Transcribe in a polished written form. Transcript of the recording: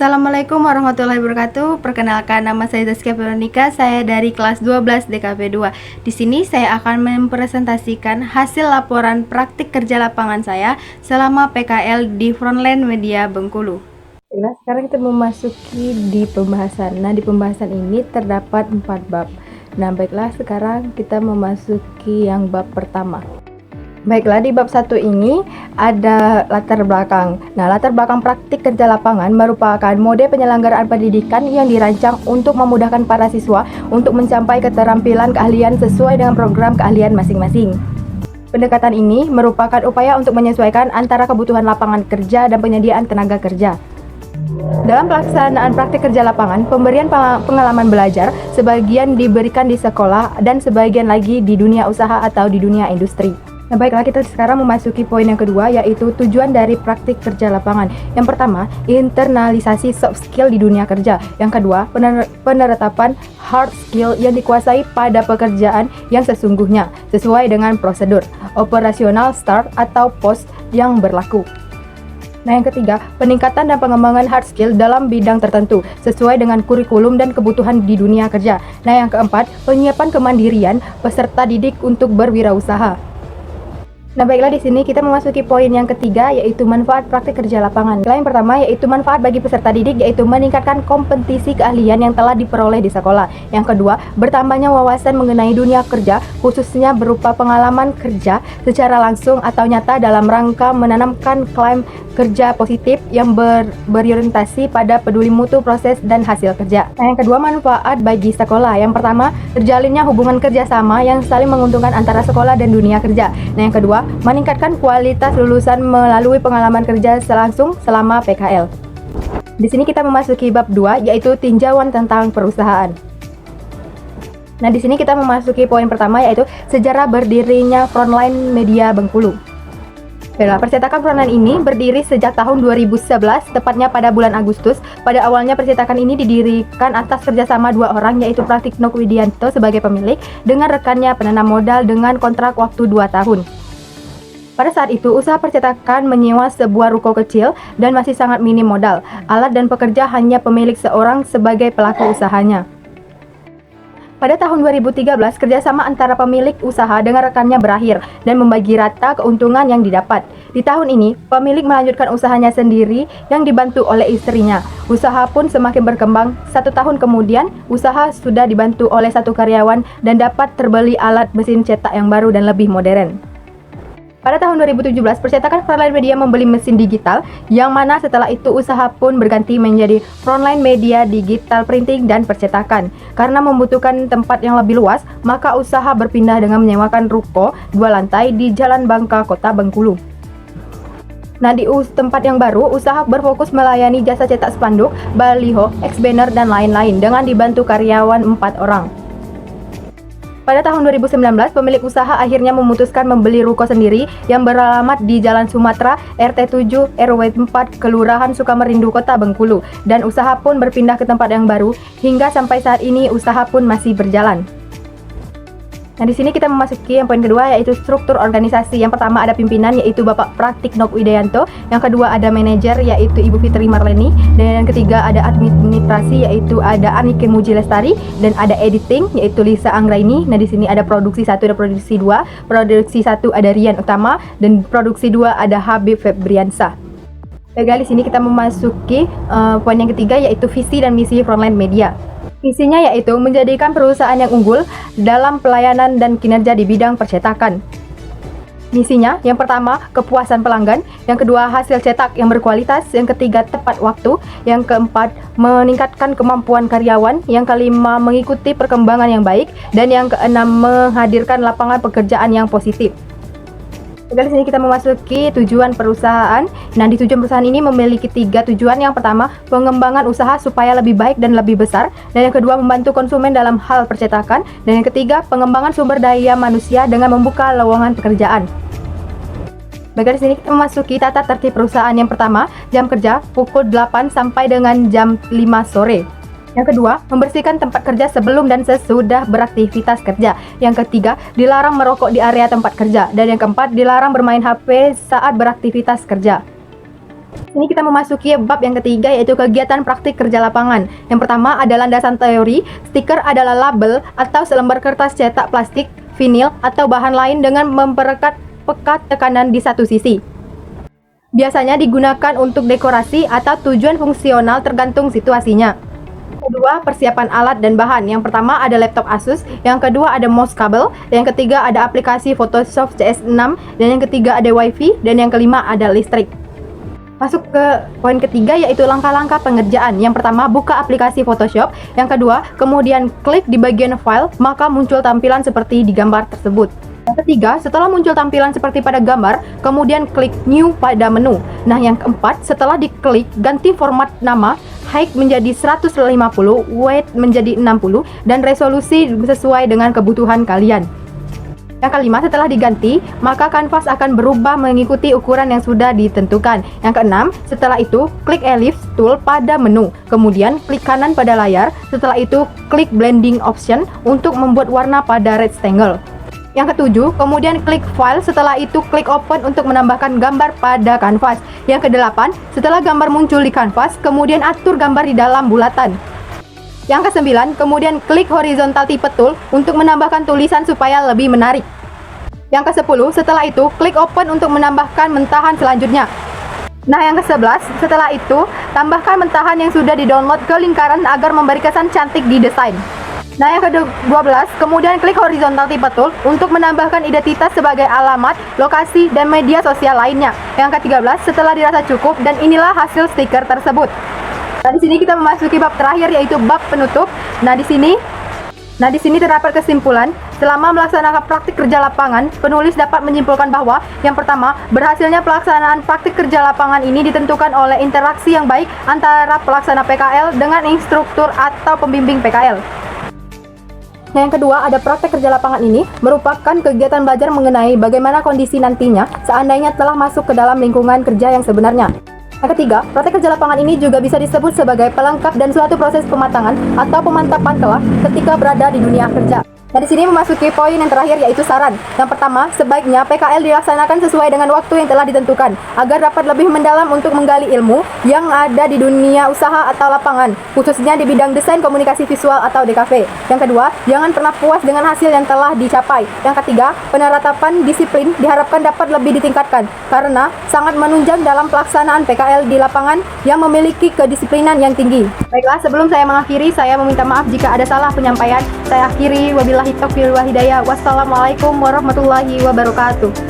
Assalamualaikum warahmatullahi wabarakatuh. Perkenalkan, nama saya Zaskia Veronica. Saya dari kelas 12 DKV 2. Di sini saya akan mempresentasikan hasil laporan praktik kerja lapangan saya selama PKL di Frontline Media Bengkulu. Nah, sekarang kita memasuki di pembahasan. Nah, di pembahasan ini terdapat 4 bab. Nah, baiklah, sekarang kita memasuki yang bab pertama. Baiklah, di bab 1 ini ada latar belakang. Nah, latar belakang praktik kerja lapangan merupakan mode penyelenggaraan pendidikan yang dirancang untuk memudahkan para siswa untuk mencapai keterampilan keahlian sesuai dengan program keahlian masing-masing. Pendekatan ini merupakan upaya untuk menyesuaikan antara kebutuhan lapangan kerja dan penyediaan tenaga kerja. Dalam pelaksanaan praktik kerja lapangan, pemberian pengalaman belajar sebagian diberikan di sekolah dan sebagian lagi di dunia usaha atau di dunia industri. Nah, baiklah, kita sekarang memasuki poin yang kedua, yaitu tujuan dari praktik kerja lapangan. Yang pertama, internalisasi soft skill di dunia kerja. Yang kedua, penerapan hard skill yang dikuasai pada pekerjaan yang sesungguhnya, sesuai dengan prosedur operasional start atau post yang berlaku. Nah, yang ketiga, peningkatan dan pengembangan hard skill dalam bidang tertentu sesuai dengan kurikulum dan kebutuhan di dunia kerja. Nah, yang keempat, penyiapan kemandirian peserta didik untuk berwirausaha. Nah, baiklah, di sini kita memasuki poin yang ketiga, yaitu manfaat praktik kerja lapangan. Yang pertama yaitu manfaat bagi peserta didik, yaitu meningkatkan kompetensi keahlian yang telah diperoleh di sekolah. Yang kedua, bertambahnya wawasan mengenai dunia kerja, khususnya berupa pengalaman kerja secara langsung atau nyata dalam rangka menanamkan klaim kerja positif yang berorientasi pada peduli mutu proses dan hasil kerja. Nah, yang kedua, manfaat bagi sekolah. Yang pertama, terjalinnya hubungan kerjasama yang saling menguntungkan antara sekolah dan dunia kerja. Nah, yang kedua, meningkatkan kualitas lulusan melalui pengalaman kerja langsung selama PKL. Di sini kita memasuki bab 2, yaitu tinjauan tentang perusahaan. Nah, di sini kita memasuki poin pertama, yaitu sejarah berdirinya Frontline Media Bengkulu. Percetakan Frontline ini berdiri sejak tahun 2011, tepatnya pada bulan Agustus. Pada awalnya percetakan ini didirikan atas kerjasama 2 orang, yaitu Pratikno Widianto sebagai pemilik dengan rekannya penanam modal dengan kontrak waktu 2 tahun. Pada saat itu, usaha percetakan menyewa sebuah ruko kecil dan masih sangat minim modal. Alat dan pekerja hanya pemilik seorang sebagai pelaku usahanya. Pada tahun 2013, kerjasama antara pemilik usaha dengan rekannya berakhir dan membagi rata keuntungan yang didapat. Di tahun ini, pemilik melanjutkan usahanya sendiri yang dibantu oleh istrinya. Usaha pun semakin berkembang. 1 tahun kemudian, usaha sudah dibantu oleh 1 karyawan dan dapat terbeli alat mesin cetak yang baru dan lebih modern. Pada tahun 2017, percetakan Frontline Media membeli mesin digital, yang mana setelah itu usaha pun berganti menjadi Frontline Media Digital Printing dan Percetakan. Karena membutuhkan tempat yang lebih luas, maka usaha berpindah dengan menyewakan ruko 2 lantai di Jalan Bangka, Kota Bengkulu. Nah, di tempat yang baru, usaha berfokus melayani jasa cetak spanduk, baliho, X-banner, dan lain-lain dengan dibantu karyawan 4 orang. Pada tahun 2019, pemilik usaha akhirnya memutuskan membeli ruko sendiri yang beralamat di Jalan Sumatera, RT 7, RW 4, Kelurahan Sukamerindu, Kota Bengkulu. Dan usaha pun berpindah ke tempat yang baru, hingga sampai saat ini usaha pun masih berjalan. Nah, di sini kita memasuki yang poin kedua, yaitu struktur organisasi. Yang pertama ada pimpinan, yaitu Bapak Pratikno Widianto. Yang kedua ada manajer, yaitu Ibu Fitri Marleni. Dan yang ketiga ada administrasi, yaitu ada Anike Muji Lestari. Dan ada editing, yaitu Lisa Anggraini. Nah, di sini ada produksi 1 dan produksi 2. Produksi 1 ada Rian Utama dan produksi 2 ada Habib Febriansa. Baiklah, di sini kita memasuki poin yang ketiga, yaitu visi dan misi Frontline Media. Visinya yaitu menjadikan perusahaan yang unggul dalam pelayanan dan kinerja di bidang percetakan. Misinya, yang pertama, kepuasan pelanggan. Yang kedua, hasil cetak yang berkualitas. Yang ketiga, tepat waktu. Yang keempat, meningkatkan kemampuan karyawan. Yang kelima, mengikuti perkembangan yang baik. Dan yang keenam, menghadirkan lapangan pekerjaan yang positif. Di sini kita memasuki tujuan perusahaan. Nah, di tujuan perusahaan ini memiliki 3 tujuan. Yang pertama, pengembangan usaha supaya lebih baik dan lebih besar. Dan yang kedua, membantu konsumen dalam hal percetakan. Dan yang ketiga, pengembangan sumber daya manusia dengan membuka lowongan pekerjaan. Baik, di sini kita memasuki tata tertib perusahaan. Yang pertama, jam kerja pukul 8 sampai dengan jam 5 sore. Yang kedua, membersihkan tempat kerja sebelum dan sesudah beraktivitas kerja. Yang ketiga, dilarang merokok di area tempat kerja. Dan yang keempat, dilarang bermain HP saat beraktivitas kerja. Ini kita memasuki bab yang ketiga, yaitu kegiatan praktik kerja lapangan. Yang pertama ada landasan teori. Stiker adalah label atau selembar kertas cetak plastik, vinil, atau bahan lain dengan memperekat pekat tekanan di satu sisi. Biasanya digunakan untuk dekorasi atau tujuan fungsional tergantung situasinya. Kedua, persiapan alat dan bahan. Yang pertama ada laptop Asus, yang kedua ada mouse kabel, yang ketiga ada aplikasi Photoshop CS6, dan yang ketiga ada WiFi, dan yang kelima ada listrik. Masuk ke poin ketiga, yaitu langkah-langkah pengerjaan. Yang pertama, buka aplikasi Photoshop. Yang kedua, kemudian klik di bagian file, maka muncul tampilan seperti di gambar tersebut. Yang ketiga, setelah muncul tampilan seperti pada gambar, kemudian klik New pada menu. Nah, yang keempat, setelah diklik, ganti format nama, height menjadi 150, weight menjadi 60, dan resolusi sesuai dengan kebutuhan kalian. Yang kelima, setelah diganti, maka kanvas akan berubah mengikuti ukuran yang sudah ditentukan. Yang keenam, setelah itu, klik Ellipse tool pada menu. Kemudian, klik kanan pada layar. Setelah itu, klik blending option untuk membuat warna pada rectangle. Yang ketujuh, kemudian klik file. Setelah itu, klik open untuk menambahkan gambar pada kanvas. Yang kedelapan, setelah gambar muncul di kanvas, kemudian atur gambar di dalam bulatan. Yang kesembilan, kemudian klik horizontal tipe tool untuk menambahkan tulisan supaya lebih menarik. Yang ke-10, setelah itu klik open untuk menambahkan mentahan selanjutnya. Nah, yang ke-11, setelah itu tambahkan mentahan yang sudah di-download ke lingkaran agar memberi kesan cantik di desain. Nah, yang ke-12, kemudian klik horizontal tipe tool untuk menambahkan identitas sebagai alamat, lokasi, dan media sosial lainnya. Yang ke-13, setelah dirasa cukup, dan inilah hasil stiker tersebut. Nah, di sini kita memasuki bab terakhir, yaitu bab penutup. Nah, di sini terdapat kesimpulan. Selama melaksanakan praktik kerja lapangan, penulis dapat menyimpulkan bahwa yang pertama, berhasilnya pelaksanaan praktik kerja lapangan ini ditentukan oleh interaksi yang baik antara pelaksana PKL dengan instruktur atau pembimbing PKL. Nah, yang kedua, ada praktek kerja lapangan ini merupakan kegiatan belajar mengenai bagaimana kondisi nantinya seandainya telah masuk ke dalam lingkungan kerja yang sebenarnya. Yang ketiga, praktek kerja lapangan ini juga bisa disebut sebagai pelengkap dan suatu proses pematangan atau pemantapan kelak ketika berada di dunia kerja. Nah, di sini memasuki poin yang terakhir, yaitu saran. Yang pertama, sebaiknya PKL dilaksanakan sesuai dengan waktu yang telah ditentukan agar dapat lebih mendalam untuk menggali ilmu yang ada di dunia usaha atau lapangan, khususnya di bidang desain komunikasi visual atau DKV. Yang kedua, jangan pernah puas dengan hasil yang telah dicapai. Yang ketiga, penerapan disiplin diharapkan dapat lebih ditingkatkan karena sangat menunjang dalam pelaksanaan PKL di lapangan yang memiliki kedisiplinan yang tinggi. Baiklah, sebelum saya mengakhiri, saya meminta maaf jika ada salah penyampaian. Saya akhiri, wabillahi taufiq wal hidayah. Wassalamualaikum warahmatullahi wabarakatuh.